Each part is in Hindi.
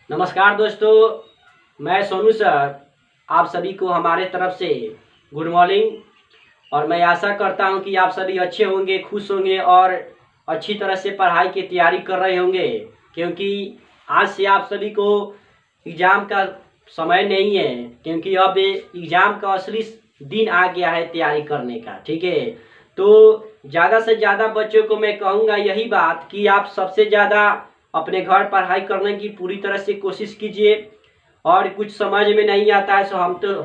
नमस्कार दोस्तों, मैं सोनू सर आप सभी को हमारे तरफ से गुड मॉर्निंग। और मैं आशा करता हूं कि आप सभी अच्छे होंगे, खुश होंगे और अच्छी तरह से पढ़ाई की तैयारी कर रहे होंगे, क्योंकि आज से आप सभी को एग्ज़ाम का समय नहीं है, क्योंकि अब एग्ज़ाम का असली दिन आ गया है तैयारी करने का। ठीक है, तो ज़्यादा से ज़्यादा बच्चों को मैं कहूँगा यही बात कि आप सबसे ज़्यादा अपने घर पढ़ाई करने की पूरी तरह से कोशिश कीजिए, और कुछ समझ में नहीं आता है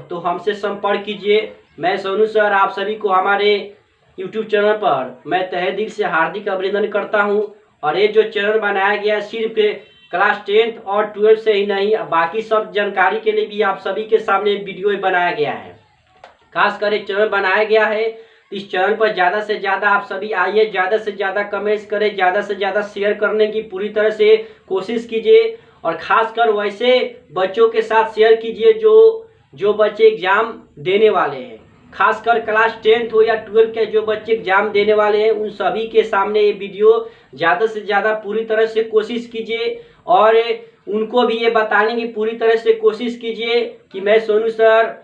तो हमसे संपर्क कीजिए। मैं सोनू सर आप सभी को हमारे यूट्यूब चैनल पर मैं तहे दिल से हार्दिक अभिनंदन करता हूं। और ये जो चैनल बनाया गया है सिर्फ क्लास 10th और 12 से ही नहीं, बाकी सब जानकारी के लिए भी आप सभी के सामने वीडियो बनाया गया है। खासकर एक चैनल बनाया गया है, इस चैनल पर ज़्यादा से ज़्यादा आप सभी आइए, ज़्यादा से ज़्यादा कमेंट्स करें, ज़्यादा से ज़्यादा शेयर करने की पूरी तरह से कोशिश कीजिए। और ख़ासकर वैसे बच्चों के साथ शेयर कीजिए जो बच्चे एग्ज़ाम देने वाले हैं, खासकर क्लास 10th हो या 12 के जो बच्चे एग्ज़ाम देने वाले हैं, उन सभी के सामने ये वीडियो ज़्यादा से ज़्यादा पूरी तरह से कोशिश कीजिए। और उनको भी ये बताने की पूरी तरह से कोशिश कीजिए कि मैं सोनू सर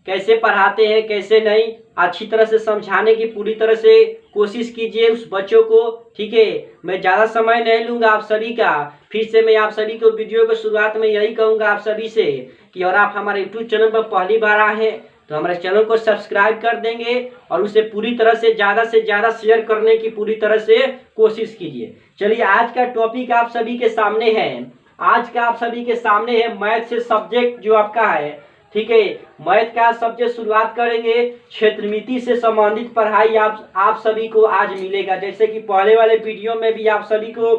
कैसे पढ़ाते हैं, कैसे नहीं, अच्छी तरह से समझाने की पूरी तरह से कोशिश कीजिए उस बच्चों को। ठीक है, मैं ज़्यादा समय नहीं लूँगा आप सभी का। फिर से मैं आप सभी को वीडियो को शुरुआत में यही कहूँगा आप सभी से कि और आप हमारे यूट्यूब चैनल पर पहली बार आए हैं तो हमारे चैनल को सब्सक्राइब कर देंगे और उसे पूरी तरह से ज़्यादा शेयर करने की पूरी तरह से कोशिश कीजिए। चलिए, आज का टॉपिक आप सभी के सामने है। आज का आप सभी के सामने है मैथ से सब्जेक्ट जो आपका है। ठीक है, मैथ का सब्जेक्ट शुरुआत करेंगे। क्षेत्रमिति से संबंधित पढ़ाई आप सभी को आज मिलेगा, जैसे कि पहले वाले वीडियो में भी आप सभी को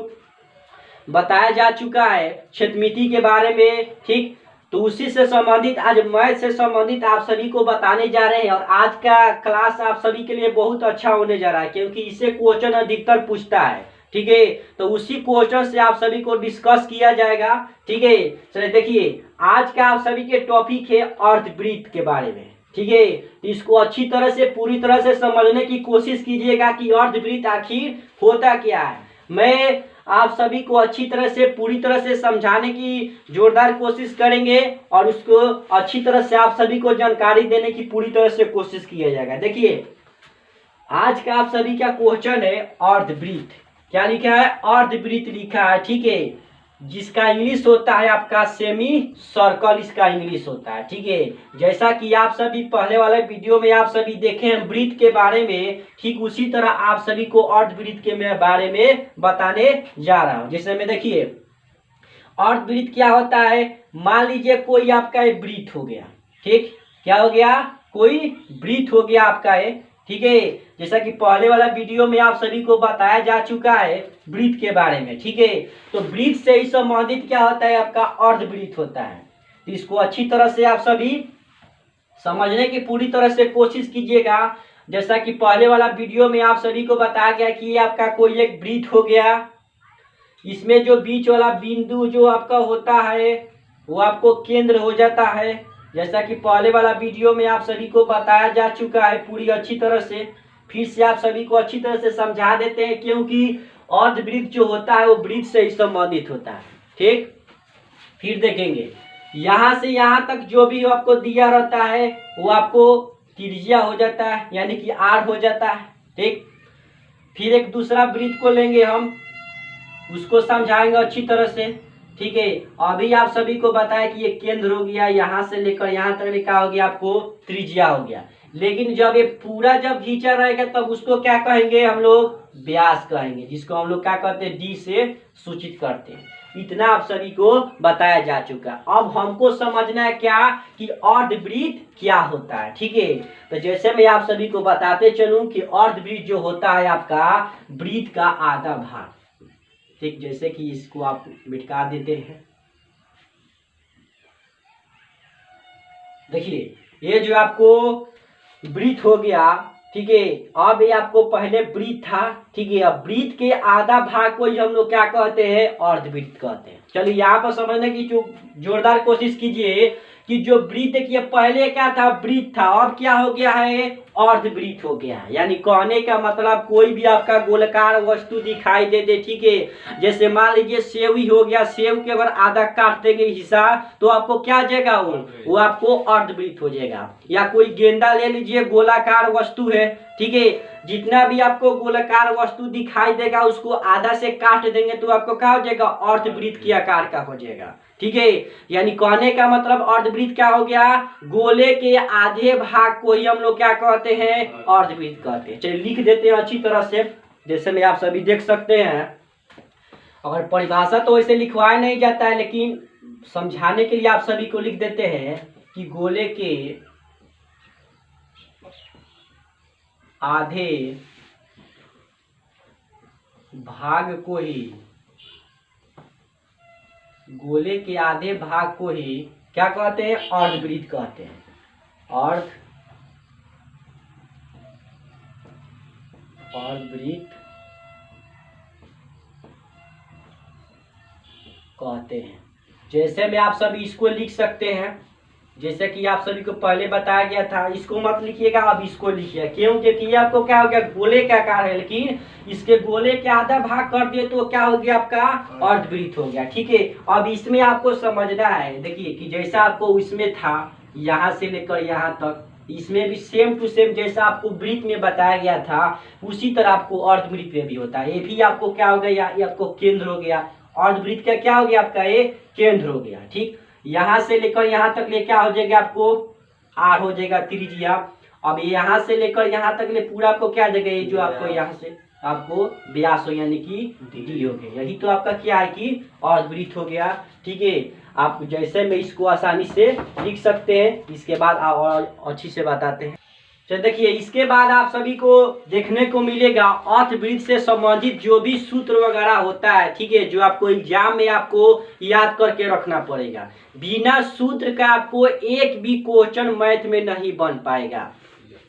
बताया जा चुका है क्षेत्रमिति के बारे में। ठीक, तो उसी से संबंधित आज मैथ से संबंधित आप सभी को बताने जा रहे हैं। और आज का क्लास आप सभी के लिए बहुत अच्छा होने जा रहा है, क्योंकि इससे क्वेश्चन अधिकतर पूछता है। ठीक है, तो उसी क्वेश्चन से आप सभी को डिस्कस किया जाएगा। ठीक है, चलिए देखिए, आज का आप सभी के टॉपिक है अर्धवृत्त के बारे में। ठीक है, तो इसको अच्छी तरह से पूरी तरह से समझने की कोशिश कीजिएगा कि अर्धवृत्त आखिर होता क्या है। मैं आप सभी को अच्छी तरह से पूरी तरह से समझाने की जोरदार कोशिश करेंगे और उसको अच्छी तरह से आप सभी को जानकारी देने की पूरी तरह से कोशिश किया जाएगा। देखिए, आज का आप सभी का क्वेश्चन है अर्धवृत्त। क्या लिखा है? अर्धवृत्त लिखा है। ठीक है, जिसका इंग्लिश होता है आपका सेमी सर्कल, इसका इंग्लिश होता है। ठीक है, जैसा कि आप सभी पहले वाले वीडियो में आप सभी देखे हैं वृत्त के बारे में, ठीक उसी तरह आप सभी को अर्धवृत्त के बारे में बताने जा रहा हूं। जैसे में देखिए, अर्धवृत्त क्या होता है। मान लीजिए कोई आपका एक वृत्त हो गया। ठीक, क्या हो गया? कोई वृत्त हो गया आपका है। ठीक है, जैसा कि पहले वाला वीडियो में आप सभी को बताया जा चुका है वृत्त के बारे में। ठीक है, तो वृत्त से ही संबंधित क्या होता है? आपका अर्धवृत्त होता है। तो इसको अच्छी तरह से आप सभी समझने की पूरी तरह से कोशिश कीजिएगा। जैसा कि पहले वाला वीडियो में आप सभी को बताया गया कि ये आपका कोई एक वृत्त हो गया, इसमें जो बीच वाला बिंदु जो आपका होता है वो आपको केंद्र हो जाता है। जैसा कि पहले वाला वीडियो में आप सभी को बताया जा चुका है पूरी अच्छी तरह से। फिर से आप सभी को अच्छी तरह से समझा देते हैं, क्योंकि अर्धवृत्त जो होता है वो वृत्त से ही संबंधित होता है। ठीक, फिर देखेंगे यहाँ से यहाँ तक जो भी आपको दिया रहता है वो आपको त्रिज्या हो जाता है, यानी कि आर हो जाता है। ठीक, फिर एक दूसरा वृत्त को लेंगे हम, उसको समझाएंगे अच्छी तरह से। ठीक है, अभी आप सभी को बताया कि ये केंद्र हो गया, यहाँ से लेकर यहाँ तक लिखा हो गया आपको त्रिज्या हो गया। लेकिन जब ये पूरा जब खींचा रहेगा तब उसको क्या कहेंगे हम लोग? व्यास कहेंगे, जिसको हम लोग क्या कहते हैं? डी से सूचित करते हैं। इतना आप सभी को बताया जा चुका। अब हमको समझना है क्या कि अर्धवृत्त क्या होता है। ठीक है, तो जैसे मैं आप सभी को बताते चलूं कि अर्धवृत्त जो होता है आपका वृत्त का आधा भाग। ठीक, जैसे कि इसको आप मिटा देते हैं। देखिए, ये जो आपको वृत्त हो गया, ठीक है, अब ये आपको पहले वृत्त था। ठीक है, अब वृत्त के आधा भाग को ही हम लोग क्या कहते हैं? अर्धवृत्त कहते हैं। चलिए, यहाँ पर समझने की जो जोरदार कोशिश कीजिए कि जो वृत्त, देखिए पहले क्या था, वृत्त था, अब क्या हो गया है, अर्धवृत्त हो गया है। यानी कहने का मतलब कोई भी आपका गोलाकार वस्तु दिखाई दे दे, ठीक है, जैसे मान लीजिए सेव ही हो गया, सेव के अगर आधा काट देंगे हिस्सा तो आपको क्या आ जाएगा, वो आपको अर्धवृत्त हो जाएगा। या कोई गेंदा ले लीजिए, गोलाकार वस्तु है, ठीक है, जितना भी आपको गोलाकार वस्तु दिखाई देगा उसको आधा से काट देंगे तो आपको क्या हो जाएगा, अर्धवृत्त के आकार का हो जाएगा, ठीक है। यानी कहने का मतलब अर्धवृत्त क्या हो गया, गोले के आधे भाग को ही हम लोग क्या कहते हैं, अर्धवृत्त कहते हैं। चलिए लिख देते हैं अच्छी तरह से, जैसे में आप सभी देख सकते हैं। अगर परिभाषा तो वैसे लिखवाया नहीं जाता है, लेकिन समझाने के लिए आप सभी को लिख देते हैं कि गोले के आधे भाग को ही, गोले के आधे भाग को ही क्या कहते हैं, अर्धवृत्त कहते हैं, अर्धवृत्त कहते हैं। जैसे में आप सभी इसको लिख सकते हैं, जैसे कि आप सभी को पहले बताया गया था, इसको मत लिखिएगा, अब इसको लिखिए, क्यों, क्योंकि ये आपको क्या हो गया, गोले का आकार है, लेकिन इसके गोले के आधा भाग कर दिए तो क्या हो गया, आपका अर्धवृत्त हो गया, ठीक है। अब इसमें आपको समझना है, देखिए कि जैसा आपको इसमें था यहाँ से लेकर यहाँ तक, इसमें भी सेम टू सेम जैसा आपको वृत्त में बताया गया था उसी तरह आपको अर्धवृत्त में भी होता है। ये भी आपको क्या हो गया, ये आपको केंद्र हो गया, अर्धवृत्त का क्या हो गया, आपका ये केंद्र हो गया, ठीक। यहाँ से लेकर यहाँ तक ले क्या हो जाएगा, आपको आर हो जाएगा त्रिज्या। अब यहाँ से लेकर यहाँ तक ले पूरा आपको क्या जगह, ये जो आपको यहाँ से आपको व्यास हो यानी कि डी हो गया, यही तो आपका क्या है कि अर्धवृत्त हो गया, ठीक है। आप जैसे में इसको आसानी से लिख सकते हैं। इसके बाद और अच्छी से बताते हैं। चलिए देखिए, इसके बाद आप सभी को देखने को मिलेगा अर्धवृत्त से संबंधित जो भी सूत्र वगैरह होता है, ठीक है, जो आपको एग्जाम में आपको याद करके रखना पड़ेगा। बिना सूत्र का आपको एक भी क्वेश्चन मैथ में नहीं बन पाएगा,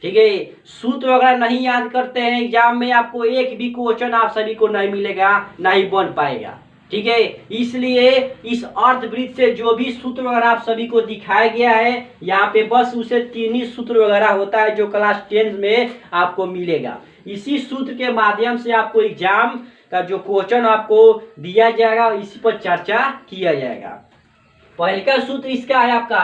ठीक है। सूत्र वगैरह नहीं याद करते हैं एग्जाम में, आपको एक भी क्वेश्चन आप सभी को नहीं मिलेगा, नहीं बन पाएगा, ठीक है। इसलिए इस अर्धवृत्त से जो भी सूत्र वगैरह आप सभी को दिखाया गया है यहाँ पे बस उसे 3 ही सूत्र वगैरह होता है जो क्लास 10 में आपको मिलेगा। इसी सूत्र के माध्यम से आपको एग्जाम का जो क्वेश्चन आपको दिया जाएगा इसी पर चर्चा किया जाएगा। पहले का सूत्र इसका है आपका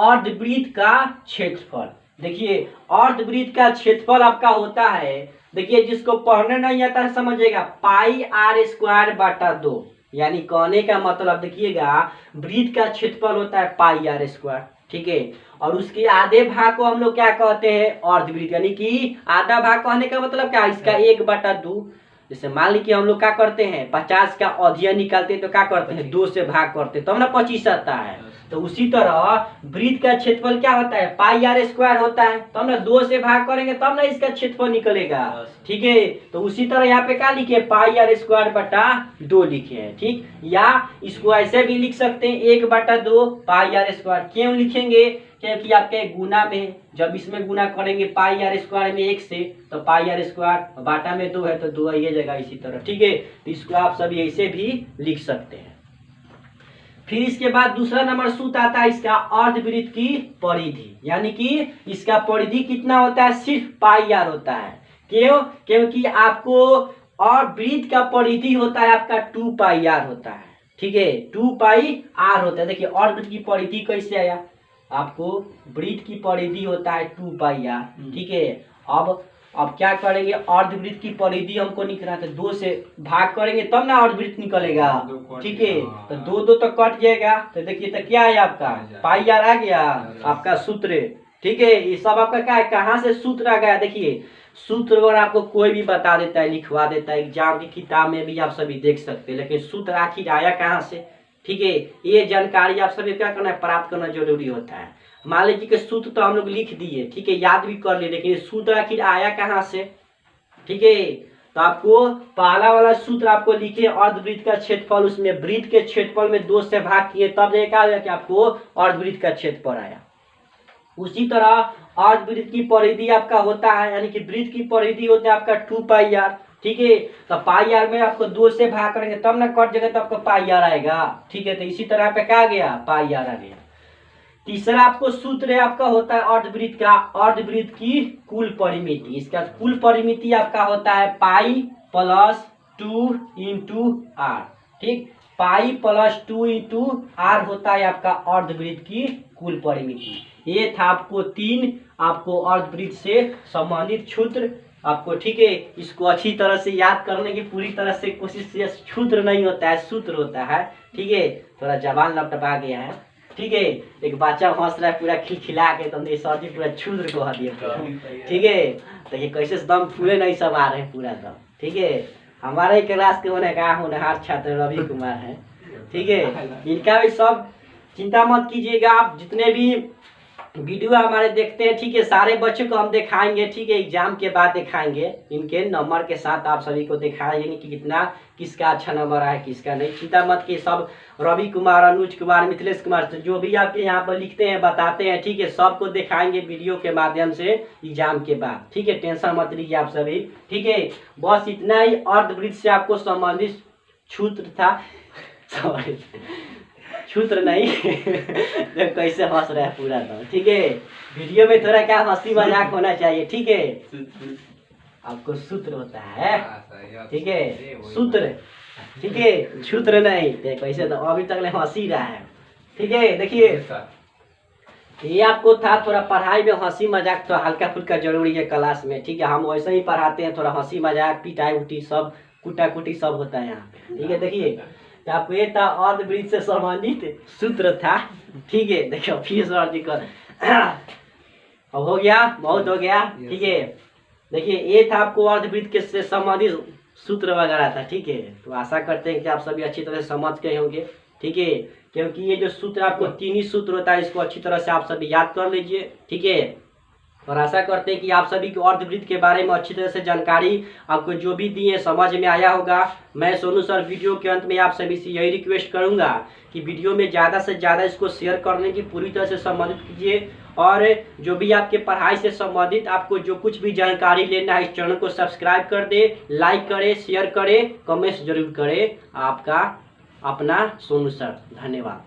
अर्धवृत्त का क्षेत्रफल। देखिए अर्धवृत्त का क्षेत्रफल आपका होता है, देखिए जिसको पढ़ने नहीं आता है समझिएगा, पाई आर स्क्वायर बटा 2। यानी कहने का मतलब देखिएगा वृत्त का क्षेत्रफल होता है पाई आर स्क्वायर, ठीक है, और उसके आधे भाग को हम लोग क्या कहते हैं, अर्धवृत्त। यानी कि आधा भाग कहने का मतलब क्या, इसका 1/2। जैसे मान लीजिए हम लोग क्या करते हैं 50 का अधिया निकालते हैं तो क्या करते हैं 2 से भाग करते हैं तब ना 25 आता है। तो उसी तरह वृत्त का क्षेत्रफल क्या होता है, पाई आर स्क्वायर होता है, तब ना 2 से भाग करेंगे तब ना इसका क्षेत्रफल निकलेगा, ठीक है। तो उसी तरह यहाँ पे क्या लिखे, पाई आर स्क्वायर बटा 2 लिखे हैं, ठीक। या इसको ऐसे भी लिख सकते हैं 1/2 पाई आर स्क्वायर। क्यों लिखेंगे, क्योंकि आपके गुना में जब इसमें गुना करेंगे पाई आर स्क्वायर में 1 से तो पाई आर स्क्वायर, बाटा में 2 है तो 2 ये जगह इसी तरह, ठीक है। तो इसको आप सभी ऐसे भी लिख सकते हैं। फिर इसके बाद दूसरा नंबर सूत्र आता है इसका अर्धवृत्त की परिधि। यानी कि इसका परिधि कितना होता है, सिर्फ पाई आर होता है। क्यों, क्योंकि आपको और वृत्त का परिधि होता है आपका 2 पाई आर होता है, ठीक है, 2 पाई आर होता है। देखिए अर्धवृत्त की परिधि कैसे आया, आपको वृत्त की परिधि होता है 2 पाई आर, ठीक है। अब क्या करेंगे, अर्धवृत्त की परिधि हमको निकलना है तो 2 से भाग करेंगे तब ना अर्धवृत्त निकलेगा, ठीक है। तो 2 तो कट जाएगा, तो देखिए तो क्या है आपका पाई आर आ गया आपका सूत्र, ठीक है। ये सब आपका क्या है, कहाँ से सूत्र आ गया, देखिए सूत्र अगर आपको कोई भी बता देता है, लिखवा देता है, एग्जाम की किताब में भी आप सभी देख सकते हैं, लेकिन सूत्र आखिर आया कहाँ से, ठीक है। ये जानकारी आप सभी क्या करना है, प्राप्त करना जरूरी होता है। मान लीजिए कि सूत्र तो हम लोग लिख दिए, ठीक है, याद भी कर लिए, लेकिन सूत्र आखिर आया कहाँ से, ठीक है। तो आपको पहला वाला सूत्र आपको लिखे अर्धवृत्त का क्षेत्रफल, उसमें वृत्त के क्षेत्रफल में 2 से भाग किए तब क्या आया कि आपको अर्धवृत्त का क्षेत्रफल आया। उसी तरह अर्धवृत्त की परिधि आपका होता है, यानी कि वृत्त की परिधि होता है आपका 2 पाई आर, ठीक है। तो पाई आर में आपको 2 से भाग करेंगे तब ना कट जाएगा तो आपको पाई आर आएगा, ठीक है। तो इसी तरह पे क्या आ गया, पाई आर आ गया। तीसरा आपको सूत्र आपका होता है अर्धवृत्त का, अर्धवृत्त की कुल परिमिति। इसका कुल परिमिति आपका होता है पाई प्लस 2 इंटू आर। ठीक, पाई प्लस 2 इंटू आर होता है आपका अर्धवृत्त की कुल परिमिति। ये था आपको 3 आपको अर्धवृत्त से संबंधित सूत्र आपको। ठीक है, इसको अच्छी तरह से याद करने की पूरी तरह से कोशिश से, सूत्र नहीं होता है सूत्र होता है। ठीक है, थोड़ा जबान लपटपा गया है। ठीक है, एक बच्चा हंस रहा है पूरा खिलखिला के, तो सर जी पूरा क्षुद्र को हदिए। ठीक है, तो ये कैसे दम फूले नहीं सब आ रहे हैं पूरा दम। ठीक है, हमारे क्लास के होनहार छात्र रवि कुमार है। ठीक है, इनका भी सब चिंता मत कीजिएगा, आप जितने भी वीडियो हमारे देखते हैं, ठीक है, सारे बच्चों को हम दिखाएंगे। ठीक है, एग्जाम के बाद दिखाएंगे, इनके नंबर के साथ आप सभी को दिखाएंगे कि कितना किसका अच्छा नंबर है किसका नहीं। चिंता मत की, सब रवि कुमार, अनुज कुमार, मिथिलेश कुमार, जो भी आपके यहाँ पर लिखते हैं बताते हैं। ठीक है, सबको दिखाएंगे वीडियो के माध्यम से एग्जाम के बाद। ठीक है, टेंशन मत लीजिए आप सभी। ठीक है, बस इतना ही अर्धवृत्त से आपको संबंधित सूत्र था। सॉरी, सूत्र नहीं तो कैसे हंस रहा है पूरा तो। ठीक है, वीडियो में थोड़ा क्या हंसी मजाक होना चाहिए। ठीक है, आपको सूत्र होता है। ठीक है, सूत्र। ठीक है, सूत्र नहीं कैसे, तो अभी तक हंसी रहा है। ठीक है, देखिए ये आपको था थोड़ा पढ़ाई में हंसी मजाक तो हल्का फुल्का जरूरी है क्लास में। ठीक है, हम वैसे ही पढ़ाते हैं, थोड़ा हंसी मजाक पिटाई उटी सब कुटा कुटी सब होता है यहाँ पे। ठीक है, देखिए तो आपको ये था अर्धवृत्त से संबंधित सूत्र था। ठीक है, देखो फिर सर जी कर अब हो गया, बहुत हो गया। ठीक है, देखिए ये था आपको अर्धवृत्त के से संबंधित सूत्र वगैरह था। ठीक है, तो आशा करते हैं कि आप सभी अच्छी तरह से समझ गए होंगे। ठीक है, क्योंकि ये जो सूत्र आपको 3 ही सूत्र होता है, इसको अच्छी तरह से आप सभी याद कर लीजिए। ठीक है, और आशा करते हैं कि आप सभी को अर्धवृत्त के बारे में अच्छी तरह से जानकारी आपको जो भी दी है समझ में आया होगा। मैं सोनू सर वीडियो के अंत में आप सभी से यही रिक्वेस्ट करूंगा कि वीडियो में ज़्यादा से ज़्यादा इसको शेयर करने की पूरी तरह से संबंधित कीजिए, और जो भी आपके पढ़ाई से संबंधित आपको जो कुछ भी जानकारी लेना है, इस चैनल को सब्सक्राइब कर दे, लाइक करे, शेयर करे, कमेंट्स जरूर करे। आपका अपना सोनू सर, धन्यवाद।